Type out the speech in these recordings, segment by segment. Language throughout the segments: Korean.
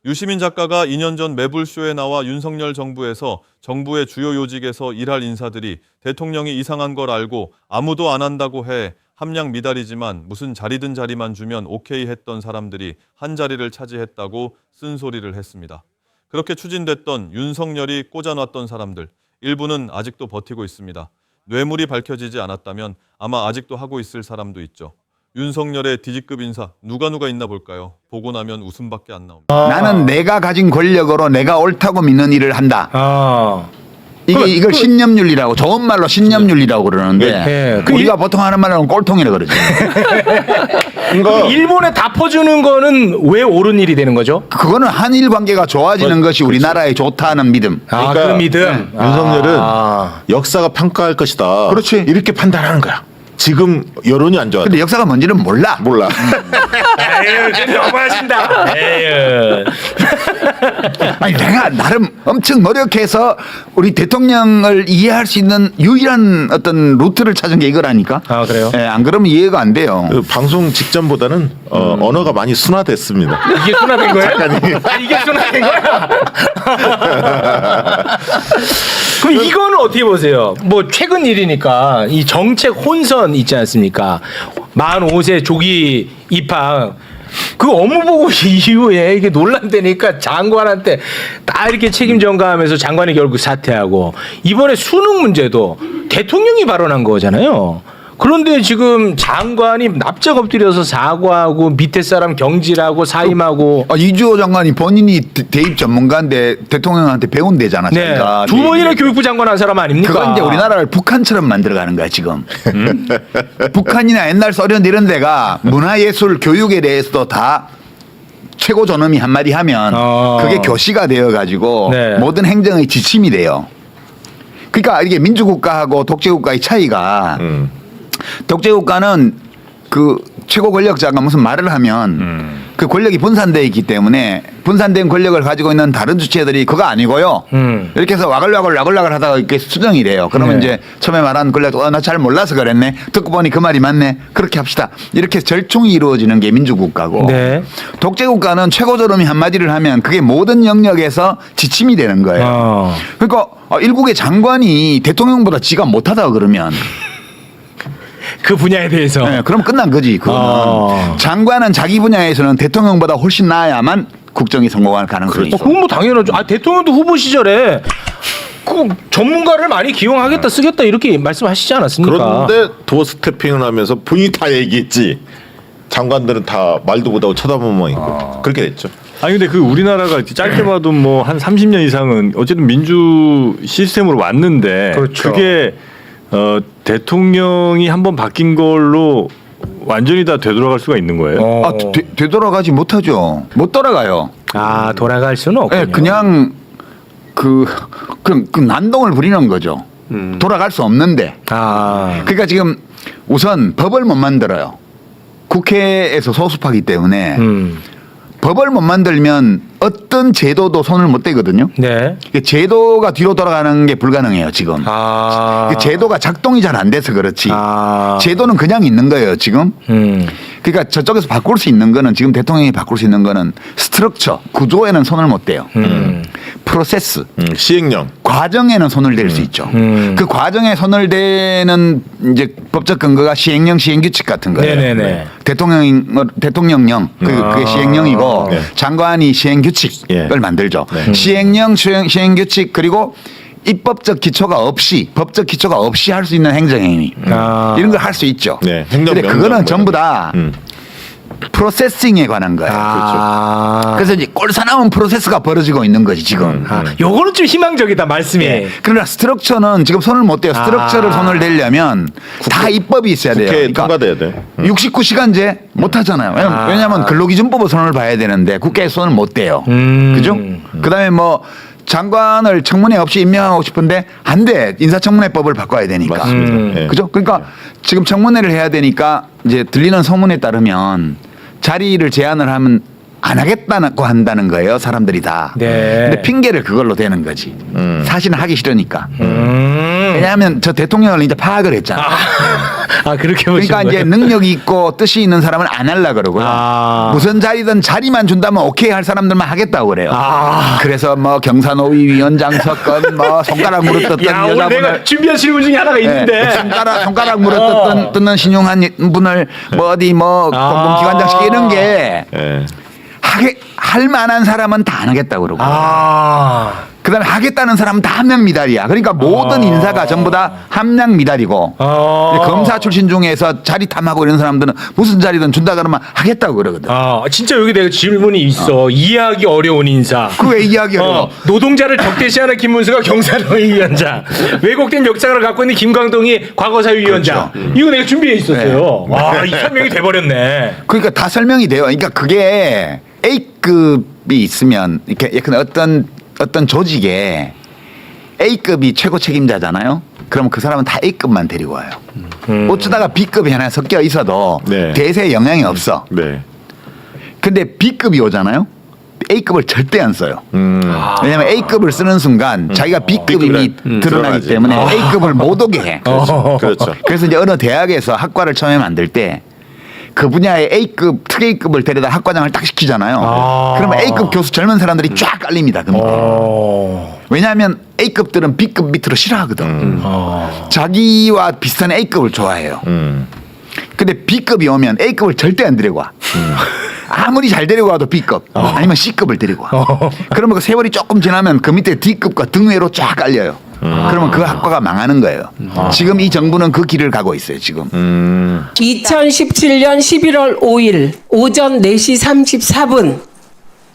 유시민 작가가 2년 전 매불쇼에 나와 윤석열 정부에서 정부의 주요 요직에서 일할 인사들이 대통령이 이상한 걸 알고 아무도 안 한다고 해 함량 미달이지만 무슨 자리든 자리만 주면 오케이 했던 사람들이 한 자리를 차지했다고 쓴소리를 했습니다. 그렇게 추진됐던 윤석열이 꽂아놨던 사람들, 일부는 아직도 버티고 있습니다. 뇌물이 밝혀지지 않았다면 아마 아직도 하고 있을 사람도 있죠. 윤석열의 D급 인사 누가 있나 볼까요? 보고 나면 웃음밖에 안 나옵니다. 나는 내가 가진 권력으로 내가 옳다고 믿는 일을 한다. 이걸 신념윤리라고, 좋은 말로 신념윤리라고 그러는데 우리가 보통 하는 말로는 꼴통이라고 그러죠. 그러니까 일본에 다 퍼주는 거는 왜 옳은 일이 되는 거죠? 그거는 한일 관계가 좋아지는 것이 우리나라에 좋다는 믿음. 그러니까 그 믿음. 윤석열은 역사가 평가할 것이다. 그렇지. 이렇게 판단하는 거야. 지금 여론이 안 좋아. 근데 역사가 뭔지는 몰라. 에휴, 너무하신다. 에휴. 아니 내가 나름 엄청 노력해서 우리 대통령을 이해할 수 있는 유일한 어떤 루트를 찾은 게 이거라니까. 아, 그래요? 예, 안 그러면 이해가 안 돼요. 그 방송 직전보다는 언어가 많이 순화됐습니다. 이게 순화된 거예요? 이게 순화된 거야? 그럼 이거는 어떻게 보세요? 뭐 최근 일이니까 이 정책 혼선 있지 않습니까? 45세 조기 입학 그 업무보고 이후에 이게 논란되니까 장관한테 다 이렇게 책임 전가하면서 장관이 결국 사퇴하고 이번에 수능 문제도 대통령이 발언한 거잖아요. 그런데 지금 장관이 납작 엎드려서 사과하고 밑에 사람 경질하고 사임하고 이주호 장관이 본인이 대입 전문가인데 대통령한테 배운대잖아. 네. 자기가. 두 번이나 교육부 장관 한 사람 아닙니까? 그건 이제 우리나라를 북한처럼 만들어가는 거야 지금. 북한이나 옛날 소련 이런 데가 문화예술 교육에 대해서도 다 최고 존엄이 한마디 하면 그게 교시가 되어가지고 네. 모든 행정의 지침이 돼요. 그러니까 이게 민주국가하고 독재국가의 차이가 독재국가는 그 최고 권력자가 무슨 말을 하면 그 권력이 분산되어 있기 때문에 분산된 권력을 가지고 있는 다른 주체들이 그거 아니고요. 이렇게 해서 와글와글 하다가 이렇게 수정이 돼요. 그러면 네. 이제 처음에 말한 권력 나 잘 몰라서 그랬네. 듣고 보니 그 말이 맞네. 그렇게 합시다. 이렇게 절충이 이루어지는 게 민주국가고 네. 독재국가는 최고 존엄이 한마디를 하면 그게 모든 영역에서 지침이 되는 거예요. 그러니까 일국의 장관이 대통령보다 지가 못하다 그러면 그 분야에 대해서. 네, 그럼 끝난 거지. 그거는 장관은 자기 분야에서는 대통령보다 훨씬 나아야만 국정이 성공할 가능성이 있어. 그건 뭐 당연하죠. 대통령도 후보 시절에 그 전문가를 많이 기용하겠다 쓰겠다 이렇게 말씀하시지 않았습니까? 그런데 도어 스태핑을 하면서 본인이 다 얘기했지. 장관들은 다 말도 못하고 쳐다보면 있고 그렇게 됐죠. 아니 근데 그 우리나라가 짧게 봐도 뭐 한 30년 이상은 어쨌든 민주 시스템으로 왔는데 그렇죠. 그게 대통령이 한번 바뀐 걸로 완전히 다 되돌아갈 수가 있는 거예요. 되돌아가지 못하죠. 못 돌아가요. 돌아갈 수는 없군요. 네, 그냥 그 난동을 부리는 거죠. 돌아갈 수 없는데. 그러니까 지금 우선 법을 못 만들어요. 국회에서 소수파기 때문에 법을 못 만들면 어떤 제도도 손을 못 대거든요. 네. 제도가 뒤로 돌아가는 게 불가능해요 지금. 제도가 작동이 잘 안 돼서 그렇지. 제도는 그냥 있는 거예요 지금. 그러니까 저쪽에서 바꿀 수 있는 거는 지금 대통령이 바꿀 수 있는 거는 스트럭처 구조에는 손을 못 대요. 프로세스 시행령 과정에는 손을 댈 수 있죠. 그 과정에 손을 대는 이제 법적 근거가 시행령 시행규칙 같은 거예요. 네네네. 대통령령 그게 시행령이고 네. 장관이 시행규칙을 만들죠. 시행령 시행규칙 그리고 입법적 기초가 없이 법적 기초가 없이 할 수 있는 행정행위 이런 걸 할 수 있죠. 네, 근데 그거는 전부 다 프로세싱에 관한 거예요. 그래서 이제 꼴사나운 프로세스가 벌어지고 있는 거지 지금. 요거는 좀 희망적이다 말씀이. 그러나 스트럭처는 지금 손을 못 대요. 스트럭처를 손을 대려면 다 입법이 있어야 돼요. 국회에 통과돼야 돼. 69시간제 못 하잖아요. 왜냐하면 근로기준법을 손을 봐야 되는데 국회에 손을 못 대요. 그죠? 그다음에 뭐 장관을 청문회 없이 임명하고 싶은데 안 돼. 인사청문회법을 바꿔야 되니까. 맞습니다. 그죠? 그러니까 지금 청문회를 해야 되니까 이제 들리는 소문에 따르면 자리를 제한을 하면 안 하겠다고 한다는 거예요. 사람들이 다. 네. 근데 핑계를 그걸로 대는 거지. 사실은 하기 싫으니까. 왜냐하면 저 대통령을 이제 파악을 했잖아. 그렇게 보시는 그러니까 이제 거예요? 능력이 있고 뜻이 있는 사람은 안 하려 그러고요. 무슨 자리든 자리만 준다면 오케이 할 사람들만 하겠다고 그래요. 그래서 뭐 경사노위 위원장 섰건 뭐 손가락 무릎 야, 떴던 오늘 내가 여자분을 준비한 질문 중에 하나가 있는데. 손가락 무릎 뜯는 신용한 분을 뭐 어디 뭐 공공기관장 시키 이런 게 예. 할 만한 사람은 다 안 하겠다고 그러고. 그다음에 하겠다는 사람은 다 함량 미달이야. 그러니까 모든 인사가 전부 다 함량 미달이고 검사 출신 중에서 자리 탐하고 이런 사람들은 무슨 자리든 준다 그러면 하겠다고 그러거든. 진짜 여기 내가 질문이 있어. 이해하기 어려운 인사. 그 왜 이야기 어려워? 노동자를 적대시하는 김문수가 경사노위 위원장. 왜곡된 역사를 갖고 있는 김광동이 과거사위원장. 이거 내가 준비해 있었어요. 와, 이 설명이 돼버렸네. 그러니까 다 설명이 돼요. 그러니까 그게 A급이 있으면 이렇게 어떤 조직에 A급이 최고 책임자잖아요. 그러면 그 사람은 다 A급만 데리고 와요. 어쩌다가 B급이 하나 섞여 있어도 네. 대세에 영향이 없어. 네. 근데 B급이 오잖아요. A급을 절대 안 써요. 왜냐하면 A급을 쓰는 순간 자기가 B급이 이미 드러나기 드러나지. 때문에 A급을 못 오게 해. 그렇죠. 그래서 이제 어느 대학에서 학과를 처음에 만들 때 그 분야의 A급, 특A급을 데려다 학과장을 딱 시키잖아요. 그러면 A급 교수 젊은 사람들이 쫙 깔립니다. 그 밑에. 왜냐하면 A급들은 B급 밑으로 싫어하거든. 자기와 비슷한 A급을 좋아해요. 근데 B급이 오면 A급을 절대 안 데리고 와. 아무리 잘 데리고 와도 B급 아니면 C급을 데리고 와. 그러면 그 세월이 조금 지나면 그 밑에 D급과 등외로 쫙 깔려요. 그러면 그 학과가 망하는 거예요. 지금 이 정부는 그 길을 가고 있어요. 지금. 2017년 11월 5일 오전 4시 34분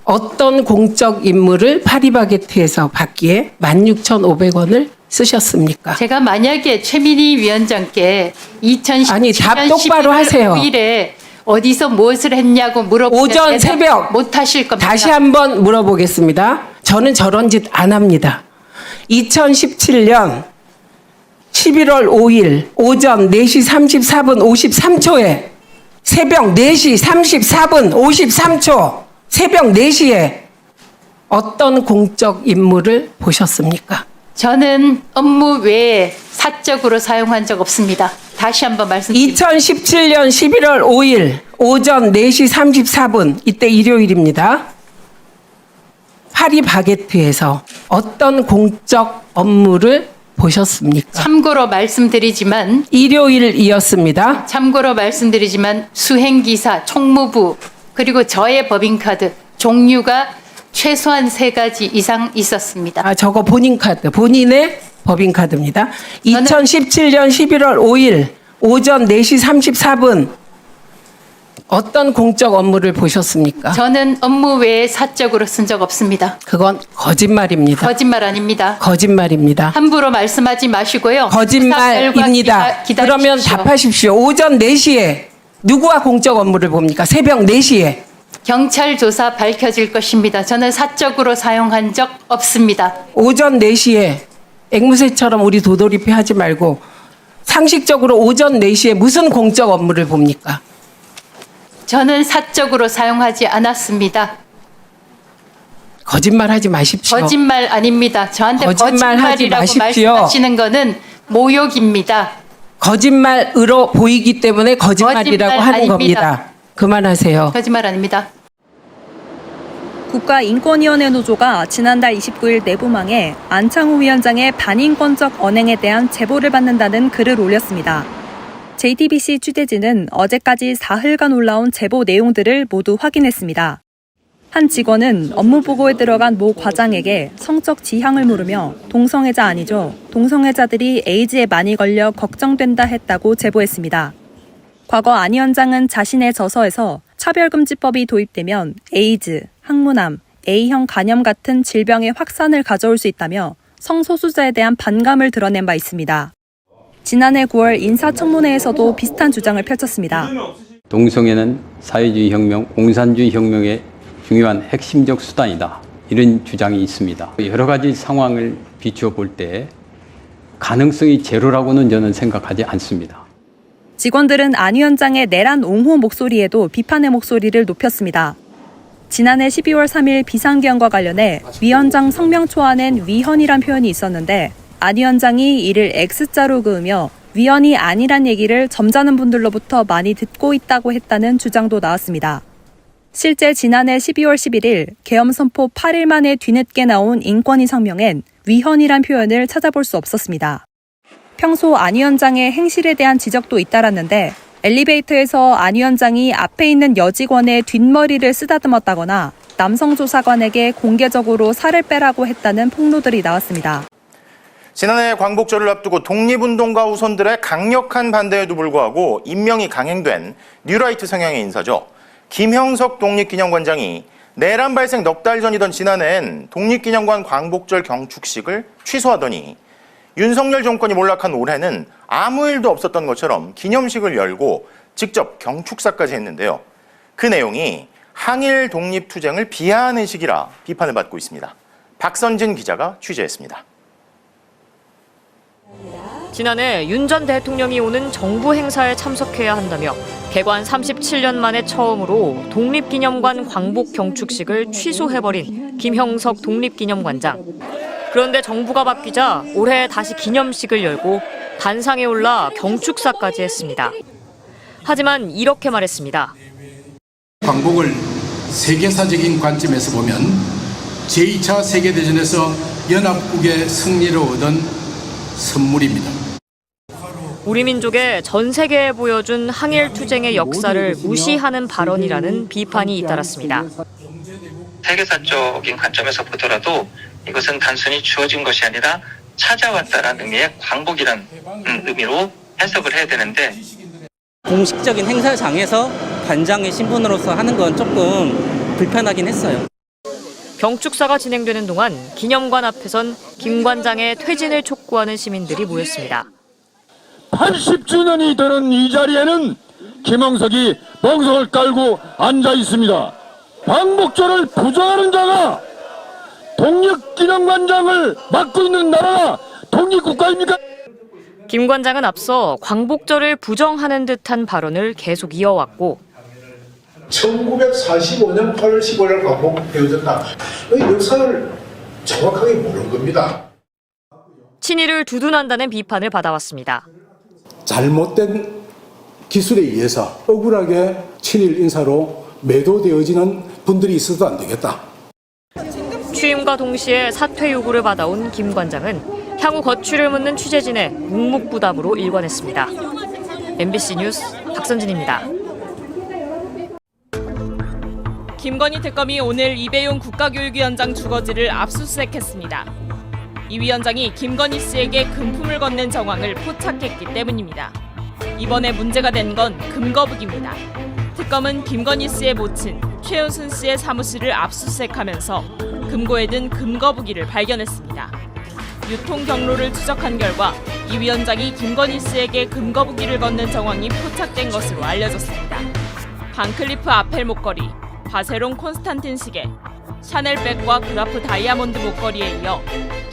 어떤 공적 임무를 파리바게트에서 받기에 16,500원을 쓰셨습니까? 제가 만약에 최민희 위원장께 2017년 아니, 답 똑바로 11월 하세요. 5일에 어디서 무엇을 했냐고 물어보면 오전 새벽 못 하실 겁니다. 다시 한번 물어보겠습니다. 저는 저런 짓 안 합니다. 2017년 11월 5일 오전 4시 34분 53초에 새벽 4시 34분 53초 새벽 4시에 어떤 공적 임무를 보셨습니까? 저는 업무 외에 사적으로 사용한 적 없습니다. 다시 한번 말씀드립니다. 2017년 11월 5일 오전 4시 34분 이때 일요일입니다. 파리바게트에서 어떤 공적 업무를 보셨습니까? 참고로 말씀드리지만 일요일이었습니다. 수행기사, 총무부 그리고 저의 법인카드 종류가 최소한 3가지 이상 있었습니다. 저거 본인 카드, 본인의 법인카드입니다. 2017년 11월 5일 오전 4시 34분 어떤 공적 업무를 보셨습니까? 저는 업무 외에 사적으로 쓴 적 없습니다. 그건 거짓말입니다. 거짓말 아닙니다. 거짓말입니다. 함부로 말씀하지 마시고요. 거짓말입니다. 그러면 답하십시오. 오전 4시에 누구와 공적 업무를 봅니까? 새벽 4시에. 경찰 조사 밝혀질 것입니다. 저는 사적으로 사용한 적 없습니다. 오전 4시에 앵무새처럼 우리 도돌이피 하지 말고 상식적으로 오전 4시에 무슨 공적 업무를 봅니까? 저는 사적으로 사용하지 않았습니다. 거짓말하지 마십시오. 거짓말 아닙니다. 저한테 거짓말하지 거짓말이라고 마십시오. 말씀하시는 거는 모욕입니다. 거짓말으로 보이기 때문에 거짓말이라고 거짓말 하는 아닙니다. 겁니다. 그만하세요. 거짓말 아닙니다. 국가인권위원회 노조가 지난달 29일 내부망에 안창호 위원장의 반인권적 언행에 대한 제보를 받는다는 글을 올렸습니다. JTBC 취재진은 어제까지 사흘간 올라온 제보 내용들을 모두 확인했습니다. 한 직원은 업무 보고에 들어간 모 과장에게 성적 지향을 물으며 동성애자 아니죠. 동성애자들이 에이즈에 많이 걸려 걱정된다 했다고 제보했습니다. 과거 안 위원장은 자신의 저서에서 차별금지법이 도입되면 에이즈, 항문암, A형 간염 같은 질병의 확산을 가져올 수 있다며 성소수자에 대한 반감을 드러낸 바 있습니다. 지난해 9월 인사청문회에서도 비슷한 주장을 펼쳤습니다. 동성애는 사회주의 혁명, 공산주의 혁명의 중요한 핵심적 수단이다. 이런 주장이 있습니다. 여러 가지 상황을 비추어 볼 때 가능성이 제로라고는 저는 생각하지 않습니다. 직원들은 안 위원장의 내란 옹호 목소리에도 비판의 목소리를 높였습니다. 지난해 12월 3일 비상계엄과 관련해 위원장 성명 초안엔 위헌이란 표현이 있었는데 안 위원장이 이를 X자로 그으며 위헌이 아니란 얘기를 점잖은 분들로부터 많이 듣고 있다고 했다는 주장도 나왔습니다. 실제 지난해 12월 11일 계엄 선포 8일 만에 뒤늦게 나온 인권위 성명엔 위헌이란 표현을 찾아볼 수 없었습니다. 평소 안 위원장의 행실에 대한 지적도 잇따랐는데 엘리베이터에서 안 위원장이 앞에 있는 여직원의 뒷머리를 쓰다듬었다거나 남성 조사관에게 공개적으로 살을 빼라고 했다는 폭로들이 나왔습니다. 지난해 광복절을 앞두고 독립운동가 후손들의 강력한 반대에도 불구하고 임명이 강행된 뉴라이트 성향의 인사죠. 김형석 독립기념관장이 내란 발생 넉 달 전이던 지난해엔 독립기념관 광복절 경축식을 취소하더니 윤석열 정권이 몰락한 올해는 아무 일도 없었던 것처럼 기념식을 열고 직접 경축사까지 했는데요. 그 내용이 항일 독립투쟁을 비하하는 식이라 비판을 받고 있습니다. 박선진 기자가 취재했습니다. 지난해 윤 전 대통령이 오는 정부 행사에 참석해야 한다며 개관 37년 만에 처음으로 독립기념관 광복 경축식을 취소해버린 김형석 독립기념관장. 그런데 정부가 바뀌자 올해 다시 기념식을 열고 단상에 올라 경축사까지 했습니다. 하지만 이렇게 말했습니다. 광복을 세계사적인 관점에서 보면 제2차 세계대전에서 연합국의 승리를 얻은 선물입니다. 우리 민족의 전 세계에 보여준 항일 투쟁의 역사를 무시하는 발언이라는 비판이 잇따랐습니다. 세계사적인 관점에서 보더라도 이것은 단순히 주어진 것이 아니라 찾아왔다라는 의미의 광복이라는 의미로 해석을 해야 되는데 공식적인 행사장에서 관장의 신분으로서 하는 건 조금 불편하긴 했어요. 경축사가 진행되는 동안 기념관 앞에선 김 관장의 퇴진을 촉구하는 시민들이 모였습니다. 80주년이 되는 이 자리에는 김형석이 멍석을 깔고 앉아 있습니다. 광복절을 부정하는 자가 독립기념관장을 맡고 있는 나라가 독립국가입니까? 김 관장은 앞서 광복절을 부정하는 듯한 발언을 계속 이어왔고 1945년 8월 15일 광복 되어졌다. 이 역사를 정확하게 모르는 겁니다. 친일을 두둔한다는 비판을 받아왔습니다. 잘못된 기술에 의해서 억울하게 친일 인사로 매도되어지는 분들이 있어도 안 되겠다. 취임과 동시에 사퇴 요구를 받아온 김 관장은 향후 거취를 묻는 취재진의 묵묵부답으로 일관했습니다. MBC 뉴스 박선진입니다. 김건희 특검이 오늘 이배용 국가교육위원장 주거지를 압수수색했습니다. 이 위원장이 김건희 씨에게 금품을 건넨 정황을 포착했기 때문입니다. 이번에 문제가 된 건 금거북입니다. 특검은 김건희 씨의 모친 최은순 씨의 사무실을 압수수색하면서 금고에 든 금거북이를 발견했습니다. 유통 경로를 추적한 결과 이 위원장이 김건희 씨에게 금거북이를 건넨 정황이 포착된 것으로 알려졌습니다. 반클리프 아펠 목걸이, 바세롱 콘스탄틴 시계, 샤넬백과 그라프 다이아몬드 목걸이에 이어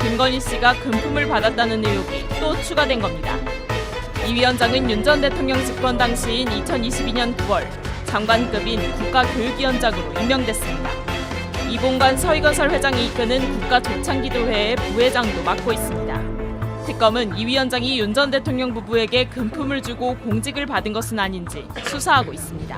김건희 씨가 금품을 받았다는 의혹이 또 추가된 겁니다. 이 위원장은 윤 전 대통령 집권 당시인 2022년 9월 장관급인 국가교육위원장으로 임명됐습니다. 이봉관 서희건설 회장이 이끄는 국가조창기도회의 부회장도 맡고 있습니다. 특검은 이 위원장이 윤 전 대통령 부부에게 금품을 주고 공직을 받은 것은 아닌지 수사하고 있습니다.